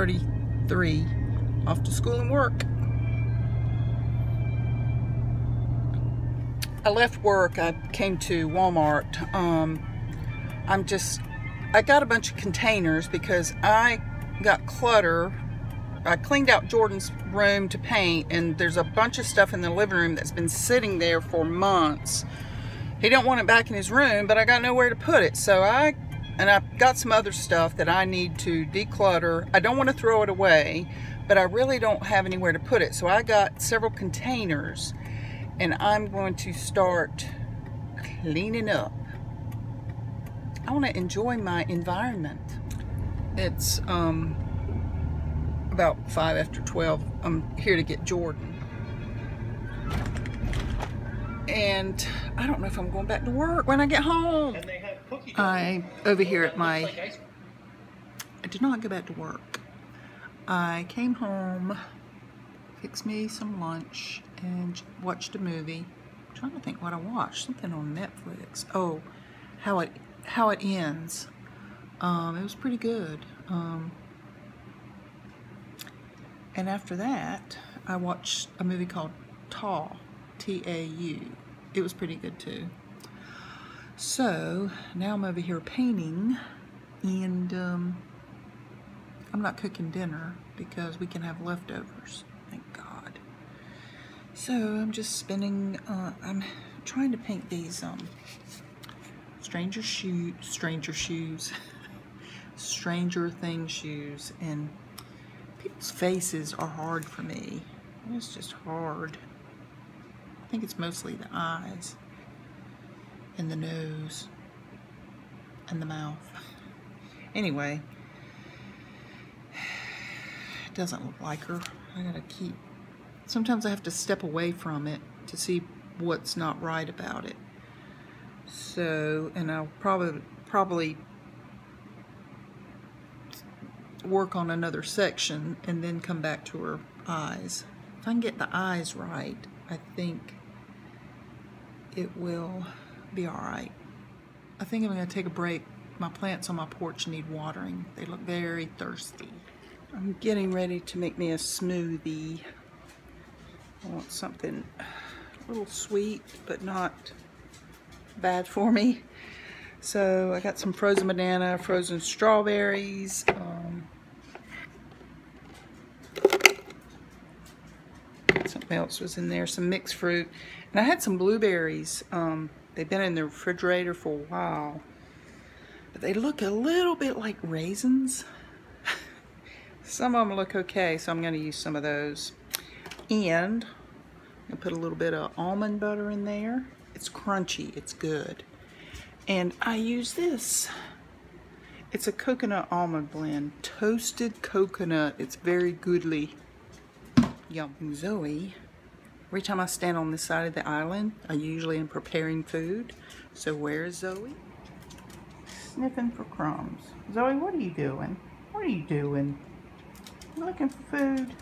6:33, off to school and work. I left work, I came to Walmart. I got a bunch of containers because I got clutter. I cleaned out Jordan's room to paint, and there's a bunch of stuff in the living room that's been sitting there for months. He don't want it back in his room, but I got nowhere to put it. So I've got some other stuff that I need to declutter. I don't want to throw it away, but I really don't have anywhere to put it. So I got several containers, and I'm going to start cleaning up. I want to enjoy my environment. It's about 5 after 12. I'm here to get Jordan. And I don't know if I'm going back to work when I get home. I'm over here at I did not go back to work. I came home, fixed me some lunch, and watched a movie. I'm trying to think what I watched. Something on Netflix. Oh, How It Ends. It was pretty good. And after that, I watched a movie called Tau, T-A-U. It was pretty good too. So now I'm over here painting, and I'm not cooking dinner because we can have leftovers, thank God. So I'm just spending, I'm trying to paint these Stranger Things shoes, and people's faces are hard for me. It's just hard. I think it's mostly the eyes and the nose and the mouth. Anyway, it doesn't look like her. I gotta keep, sometimes I have to step away from it to see what's not right about it. So, and I'll probably work on another section and then come back to her eyes. If I can get the eyes right, I think it will be alright. I think I'm going to take a break. My plants on my porch need watering. They look very thirsty. I'm getting ready to make me a smoothie. I want something a little sweet, but not bad for me. So I got some frozen banana, frozen strawberries, something else was in there, some mixed fruit, and I had some blueberries. They've been in the refrigerator for a while, but they look a little bit like raisins. Some of them look okay, so I'm going to use some of those. And I'm going to put a little bit of almond butter in there. It's crunchy, it's good. And I use this. It's a coconut almond blend, toasted coconut. It's very goodly. Yum. Zoe, every time I stand on this side of the island, I usually am preparing food. So where is Zoe? Sniffing for crumbs. Zoe, what are you doing? What are you doing? You looking for food?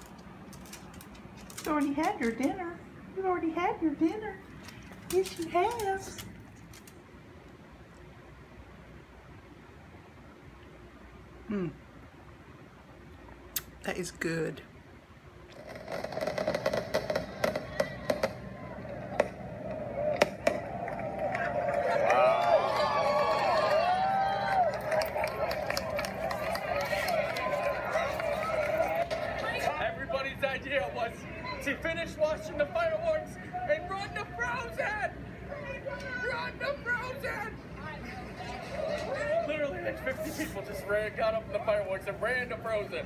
You already had your dinner. You already had your dinner. Yes, you have. That is good. Everybody's idea was to finish watching the fireworks and run to Frozen! Run to Frozen! Literally, like 50 people just got up in the fireworks and ran to Frozen.